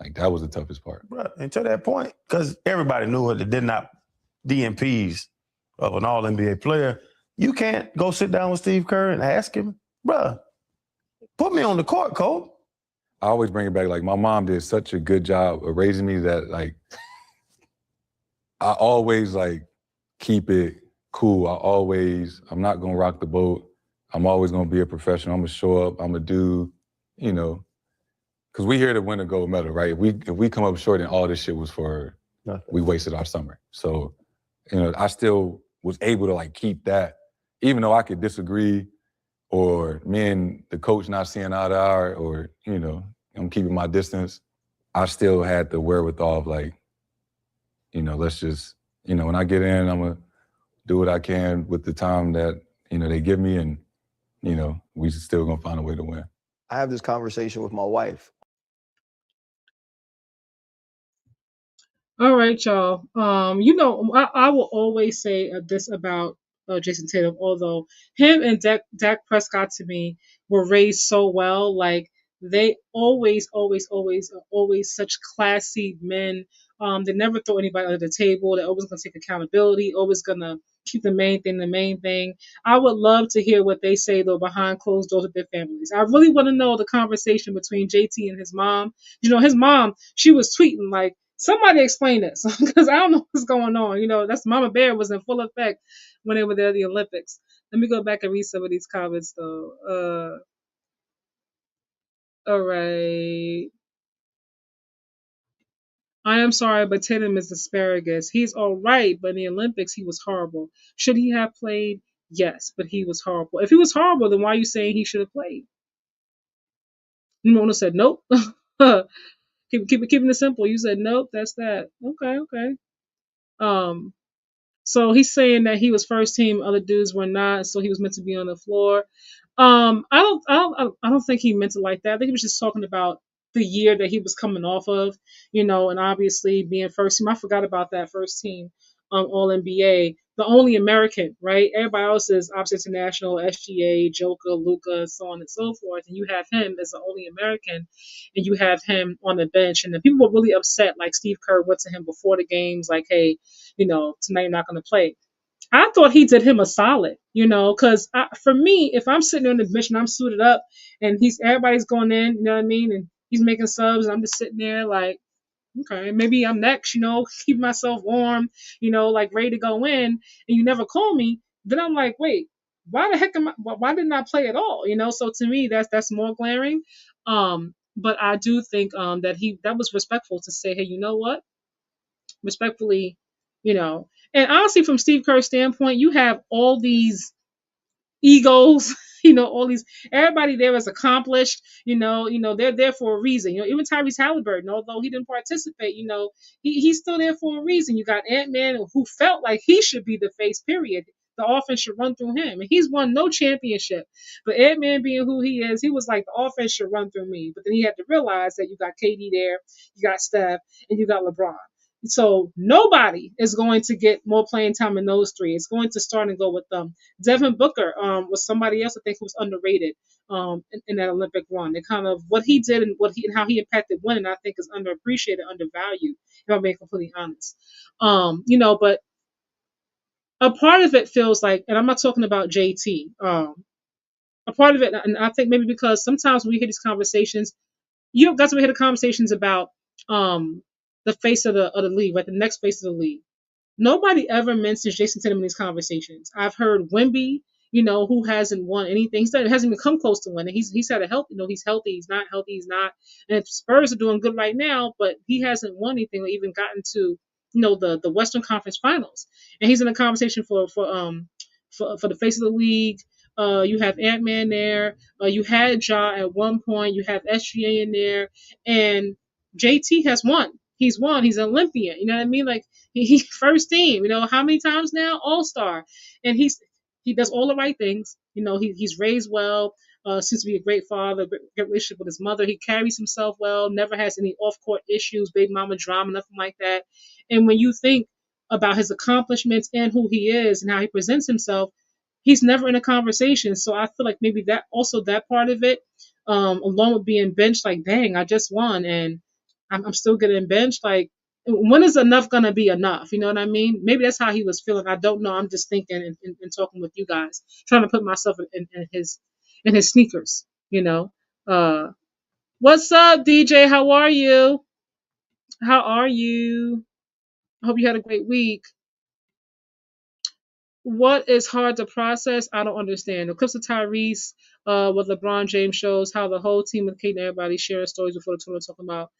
like that was the toughest part. Bruh, and to that point, because everybody knew it, did not DMPs of an All-NBA player, you can't go sit down with Steve Kerr and ask him, bruh, put me on the court, Cole. I always bring it back. Like my mom did such a good job of raising me that like, I always like keep it cool. I'm not going to rock the boat. I'm always going to be a professional. I'm going to show up. I'm going to do, you know, because we here to win a gold medal, right? If we come up short and all this shit was for, we wasted our summer. So, you know, I still was able to like keep that, even though I could disagree or me and the coach not seeing eye to eye or, you know, I'm keeping my distance. I still had the wherewithal of like, you know, let's just, you know, when I get in, I'm going to do what I can with the time that, you know, they give me and, you know, we still going to find a way to win. I have this conversation with my wife. All right, y'all. You know, I will always say this about Jason Tatum, although him and Dak Prescott to me were raised so well. Like they always are such classy men. They never throw anybody under the table. They're always gonna take accountability, always gonna keep the main thing the main thing. I would love to hear what they say though behind closed doors with their families. I really want to know the conversation between JT and his mom. You know, his mom, she was tweeting like, somebody explain this because I don't know what's going on. You know, that's Mama Bear was in full effect when they were there at the Olympics. Let me go back and read some of these comments though. All right. I am sorry, but Tatum is asparagus. He's all right, but in the Olympics he was horrible. Should he have played? Yes, but he was horrible. If he was horrible, then why are you saying he should have played? Mona said nope. Keeping it simple. You said nope. That's that. Okay. So he's saying that he was first team, other dudes were not, so he was meant to be on the floor. I don't think he meant it like that. I think he was just talking about the year that he was coming off of, you know, and obviously being first team. I forgot about that first team, All NBA, the only American, right? Everybody else is obviously international, SGA, Joker, Luca, so on and so forth, and you have him as the only American, and you have him on the bench, and the people were really upset. Like Steve Kerr went to him before the games, like, hey, you know, tonight you're not going to play. I thought he did him a solid, you know, because for me, if I'm sitting on the bench and I'm suited up and everybody's going in, you know what I mean, and he's making subs, and I'm just sitting there like, okay, maybe I'm next, you know, keep myself warm, you know, like ready to go in, and you never call me. Then I'm like, wait, why the heck why didn't I play at all? You know, so to me, that's more glaring. But I do think that was respectful to say, hey, you know what? Respectfully, you know. And honestly, from Steve Kerr's standpoint, you have all these egos, you know, all these, everybody there is accomplished, you know, they're there for a reason. You know, even Tyrese Halliburton, although he didn't participate, you know, he's still there for a reason. You got Ant-Man, who felt like he should be the face, period. The offense should run through him. And he's won no championship. But Ant-Man being who he is, he was like, the offense should run through me. But then he had to realize that you got KD there, you got Steph, and you got LeBron. So nobody is going to get more playing time than those three. It's going to start and go with them. Devin Booker was somebody else I think who was underrated in that Olympic run. And kind of what he did and how he impacted winning, I think is underappreciated, undervalued, if I'm being completely honest. But a part of it feels like, and I'm not talking about JT. A part of it, and I think maybe because sometimes when we hear these conversations, you guys ever hear the conversations about the face of the league, right? The next face of the league. Nobody ever mentions Jason Tatum in these conversations. I've heard Wemby, who hasn't won anything. He hasn't even come close to winning. He's had a health, he's healthy, he's not healthy, he's not. And Spurs are doing good right now, but he hasn't won anything or even gotten to, the Western Conference Finals. And he's in a conversation for the face of the league. You have Ant-Man there. You had Ja at one point. You have SGA in there, and JT has won. He's won. He's an Olympian. You know what I mean? Like he first team. How many times now? All-Star, and he does all the right things. He's raised well. Seems to be a great father, great relationship with his mother. He carries himself well. Never has any off-court issues, baby mama drama, nothing like that. And when you think about his accomplishments and who he is and how he presents himself, he's never in a conversation. So I feel like maybe that part of it, along with being benched, like, dang, I just won and I'm still getting benched. Like, when is enough gonna be enough? You know what I mean? Maybe that's how he was feeling. I don't know. I'm just thinking and talking with you guys, trying to put myself in his sneakers. What's up, DJ? How are you? How are you? I hope you had a great week. What is hard to process? I don't understand. The clips of Tyrese with LeBron James shows how the whole team with Kate and everybody sharing stories before the tournament talking about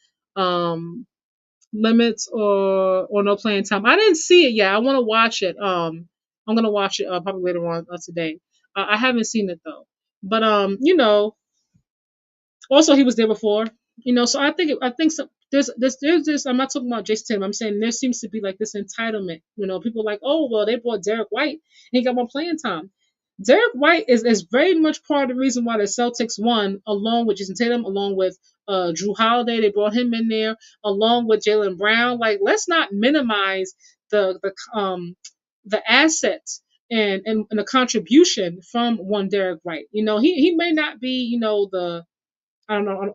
limits or no playing time. I didn't see it yet. I want to watch it. I'm gonna watch it probably later on today. I haven't seen it though. But also he was there before. So I think there's this. I'm not talking about Jason Tatum. I'm saying there seems to be like this entitlement. People are like, oh well, they brought Derek White and he got more playing time. Derek White is very much part of the reason why the Celtics won, along with Jason Tatum, along with Drew Holiday. They brought him in there, along with Jaylen Brown. Like, let's not minimize the assets and the contribution from one Derek White. He may not be, the I don't know.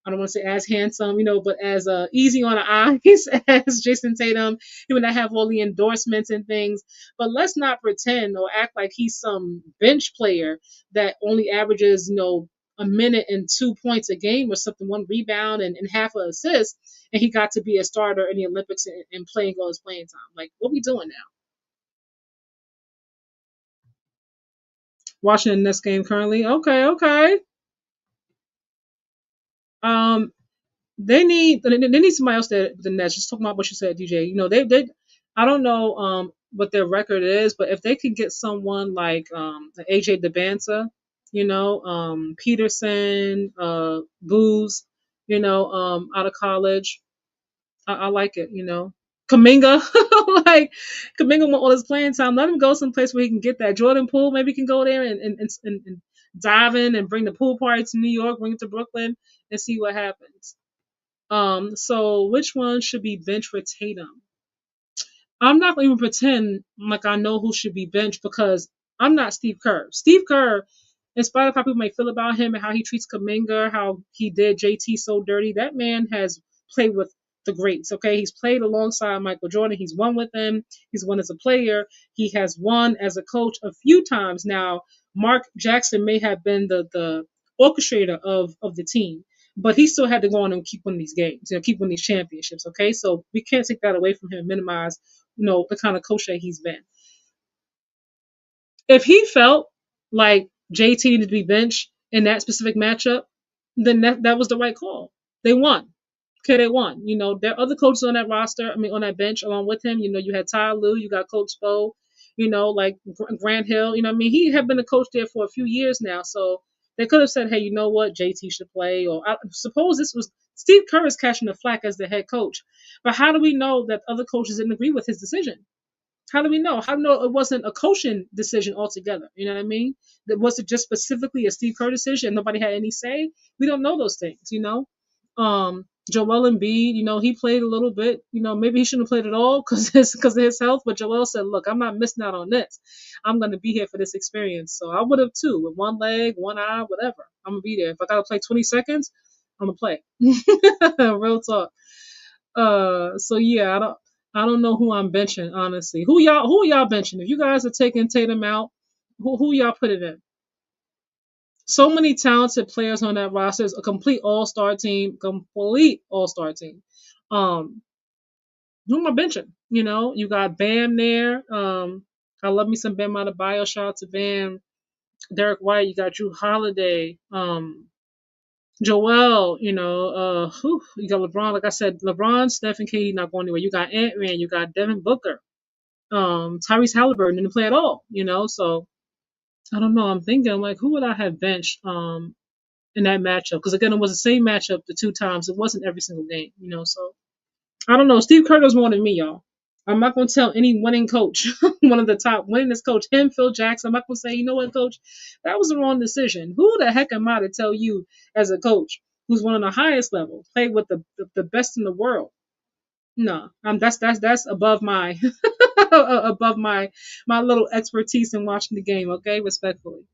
I don't want to say as handsome, but as easy on the eyes as Jason Tatum. He would not have all the endorsements and things. But let's not pretend or act like he's some bench player that only averages, a minute and 2 points a game or something, one rebound and half an assist, and he got to be a starter in the Olympics and playing all his playing time. Like, what we doing now? Watching the Nets game currently. Okay. They need somebody else that the Nets. Just talking about what you said, DJ. They I don't know what their record is, but if they could get someone like AJ DeBanza, Peterson, Booz, out of college, I like it. Kuminga, like Kuminga want all his playing time. Let him go someplace where he can get that. Jordan Poole maybe can go there and dive in and bring the pool party to New York, bring it to Brooklyn, and see what happens. So which one should be benched for Tatum? I'm not going to even pretend like I know who should be benched because I'm not Steve Kerr. Steve Kerr, in spite of how people may feel about him and how he treats Kuminga, how he did JT so dirty, that man has played with the greats, okay? He's played alongside Michael Jordan. He's won with him. He's won as a player. He has won as a coach a few times. Now, Mark Jackson may have been the orchestrator of the team, but he still had to go on and keep winning these games, keep winning these championships, okay? So we can't take that away from him and minimize, the kind of coach that he's been. If he felt like JT needed to be benched in that specific matchup, then that was the right call. They won. Okay, they won. There are other coaches on that roster, on that bench along with him. You had Ty Lue, you got Coach Spo, like Grant Hill. He had been a coach there for a few years now. So they could have said, hey, you know what, JT should play. Or I suppose this was Steve Kerr is catching the flack as the head coach. But how do we know that other coaches didn't agree with his decision? How do we know? How do we know it wasn't a coaching decision altogether? You know what I mean? That was it just specifically a Steve Kerr decision and nobody had any say? We don't know those things, Joel Embiid, he played a little bit. Maybe he shouldn't have played at all because of his health. But Joel said, "Look, I'm not missing out on this. I'm going to be here for this experience." So I would have too, with one leg, one eye, whatever. I'm gonna be there. If I gotta play 20 seconds, I'm gonna play. Real talk. So yeah, I don't know who I'm benching honestly. Who are y'all benching? If you guys are taking Tatum out, who y'all put it in? So many talented players on that roster. It's a complete all-star team. Complete all-star team. Who am I benching? You got Bam there. I love me some Bam Adebayo. Shout out to Bam. Derek White. You got Drew Holiday. Joel. You got LeBron. Like I said, LeBron, Steph, and KD not going anywhere. You got Ant-Man. You got Devin Booker. Tyrese Halliburton didn't play at all. So I don't know. I'm thinking like, who would I have benched? In that matchup, because again, it was the same matchup the two times. It wasn't every single game, So I don't know. Steve Kerr does more than me, y'all. I'm not gonna tell any winning coach, one of the top winningest coach, him, Phil Jackson. I'm not gonna say, you know what, coach, that was the wrong decision. Who the heck am I to tell you as a coach who's one of the highest level, played with the best in the world? No, that's above my above my little expertise in watching the game. Okay, respectfully.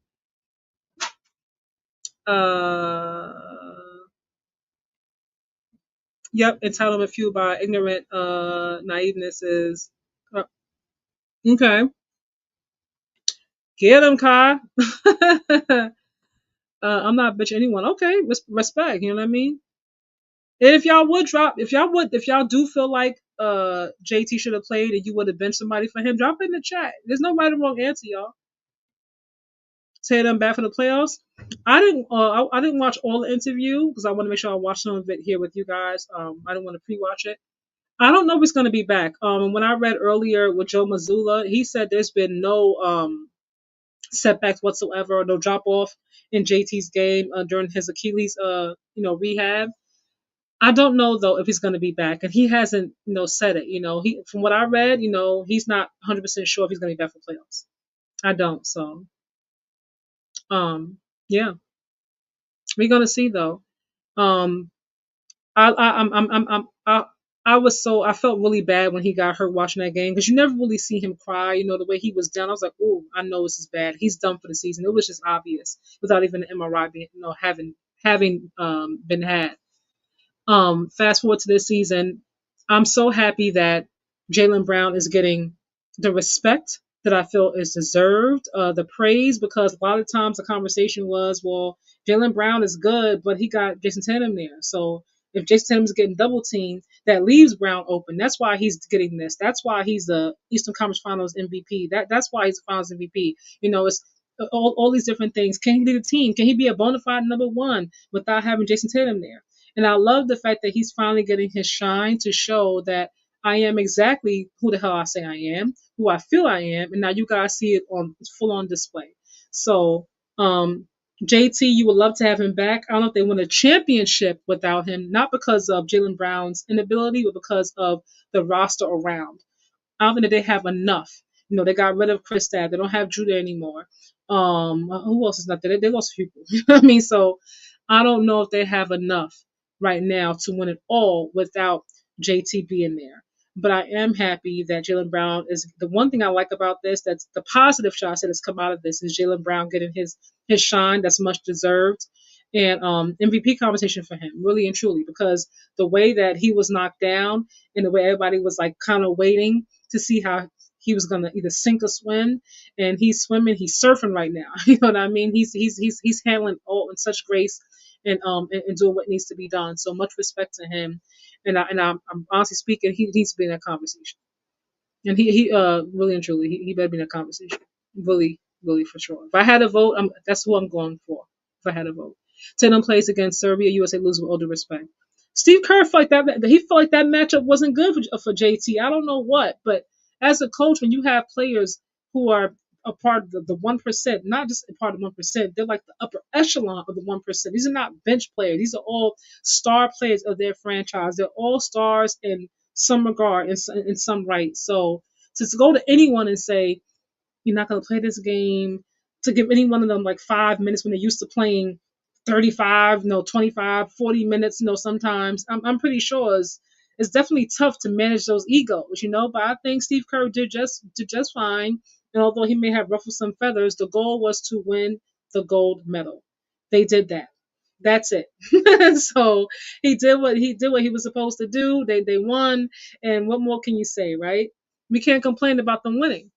Yep, entitlement fueled by ignorant naiveness is okay. Get him, Kai. I'm not bitching anyone. Okay, respect. You know what I mean? And if y'all do feel like JT should have played and you would have benched somebody for him, drop it in the chat. There's no right or wrong answer, y'all. Say them back for the playoffs. I didn't watch all the interview because I want to make sure I watch some of it here with you guys. I didn't want to pre-watch it. I don't know if he's going to be back. When I read earlier with Joe Mazzulla, he said there's been no setbacks whatsoever, or no drop off in JT's game during his Achilles rehab. I don't know though if he's going to be back, and he hasn't said it. He from what I read, he's not 100% sure if he's going to be back for playoffs. I don't. So, yeah, we're going to see though. I I I'm I felt really bad when he got hurt watching that game because you never really see him cry. The way he was down, I was like, oh, I know this is bad. He's done for the season. It was just obvious without even an MRI being having been had. Fast forward to this season, I'm so happy that Jaylen Brown is getting the respect that I feel is deserved, the praise, because a lot of times the conversation was, well, Jaylen Brown is good, but he got Jason Tatum there. So if Jason Tatum's getting double teamed, that leaves Brown open. That's why he's getting this. That's why he's the Eastern Conference Finals MVP. That's why he's the Finals MVP. It's all these different things. Can he lead a team? Can he be a bona fide number one without having Jason Tatum there? And I love the fact that he's finally getting his shine to show that I am exactly who the hell I say I am, who I feel I am, and now you guys see it on full on display. So, JT, you would love to have him back. I don't know if they win a championship without him, not because of Jaylen Brown's inability, but because of the roster around. I don't think that they have enough. They got rid of Kristaps. They don't have Judah anymore. Who else is not there? They lost people. You know what I mean? So I don't know if they have enough right now to win it all without JT being there. But I am happy that Jaylen Brown is the one thing I like about this. That's the positive shot that has come out of this is Jaylen Brown getting his shine that's much deserved, and MVP conversation for him, really and truly, because the way that he was knocked down and the way everybody was like kind of waiting to see how he was gonna either sink or swim, and he's swimming, he's surfing right now. You know what I mean? He's handling all in such grace and doing what needs to be done. So much respect to him, and I'm honestly speaking, he needs to be in that conversation, and he really and truly he better be in that conversation, really for sure. If I had a vote, that's who I'm going for. If I had a vote, Tatum plays against Serbia, USA loses with all due respect. Steve Kerr felt like that. He felt like that matchup wasn't good for JT. I don't know what, but as a coach, when you have players who are a part of the 1%, not just a part of 1%, they're like the upper echelon of the 1%. These are not bench players. These are all star players of their franchise. They're all stars in some regard, in some right. So to go to anyone and say you're not going to play this game, to give any one of them like 5 minutes when they're used to playing 35, 25, 40 minutes, sometimes. I'm pretty sure it's definitely tough to manage those egos, but I think Steve Kerr did just fine. And although he may have ruffled some feathers, the goal was to win the gold medal. They did that. That's it. So he did what he was supposed to do. They won, and what more can you say, right? We can't complain about them winning.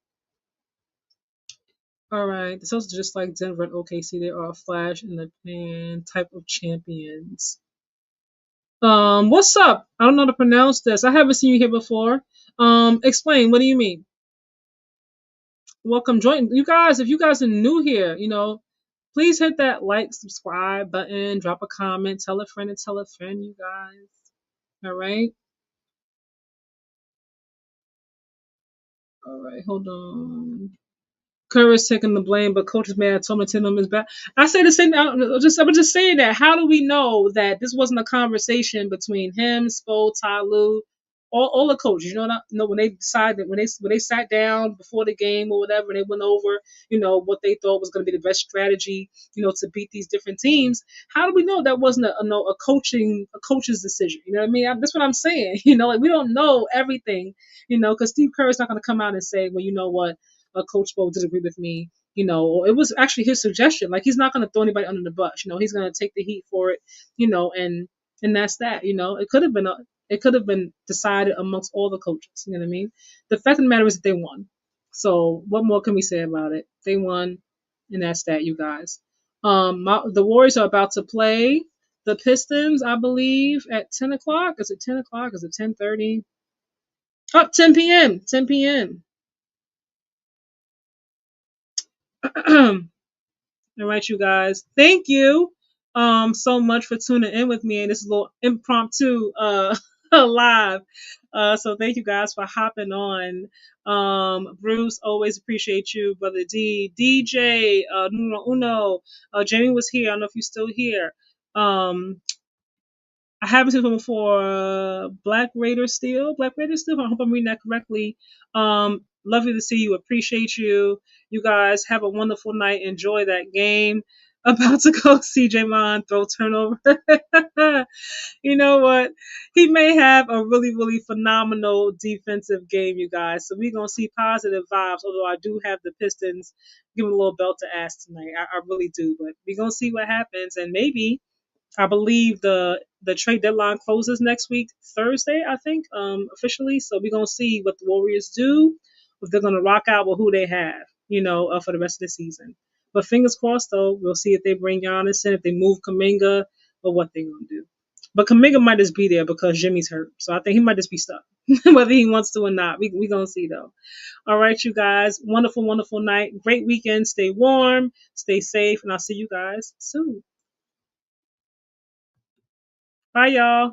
All right, this is just like Denver and OKC. They are a flash in the pan type of champions. What's up? I don't know how to pronounce this. I haven't seen you here before. Explain. What do you mean? Welcome, join you guys. If you guys are new here, please hit that like, subscribe button, drop a comment, tell a friend and tell a friend. You guys. All right. All right. Hold on. Kerr is taking the blame, but coaches may have told him to him is bad. I say the same. I'm just saying that. How do we know that this wasn't a conversation between him, Spo, Ty Lue, all the coaches? When they decided when they sat down before the game or whatever, and they went over, what they thought was going to be the best strategy, to beat these different teams. How do we know that wasn't a coach's decision? You know what I mean? That's what I'm saying. Like we don't know everything. Because Steve Kerr is not going to come out and say, well, you know what. Coach Bo disagree with me, or it was actually his suggestion. Like he's not going to throw anybody under the bus. He's going to take the heat for it, and that's that. It could have been decided amongst all the coaches. You know what I mean? The fact of the matter is that they won. So what more can we say about it? They won, and that's that, you guys. The Warriors are about to play the Pistons, I believe, at 10 o'clock. Is it 10 o'clock? Is it 10:30? Oh, 10 p.m. 10 p.m. All right, you guys. Thank you so much for tuning in with me in this little impromptu live. So thank you guys for hopping on. Bruce, always appreciate you, brother D, DJ, Numero Uno, Jamie was here. I don't know if you're still here. I haven't seen him before. Black Raider Steel. I hope I'm reading that correctly. Lovely to see you. Appreciate you. You guys have a wonderful night. Enjoy that game. About to go CJ Mon throw turnover. You know what? He may have a really, really phenomenal defensive game, you guys. So we're going to see positive vibes, although I do have the Pistons give him a little belt to ass tonight. I really do. But we're going to see what happens. And maybe I believe the trade deadline closes next week, Thursday, I think, officially. So we're gonna see what the Warriors do, if they're gonna rock out with who they have, for the rest of the season. But fingers crossed, though, we'll see if they bring Giannis in, if they move Kuminga, or what they're gonna do. But Kuminga might just be there because Jimmy's hurt, so I think he might just be stuck, whether he wants to or not. We gonna see though. All right, you guys, wonderful, wonderful night, great weekend. Stay warm, stay safe, and I'll see you guys soon. Bye, y'all.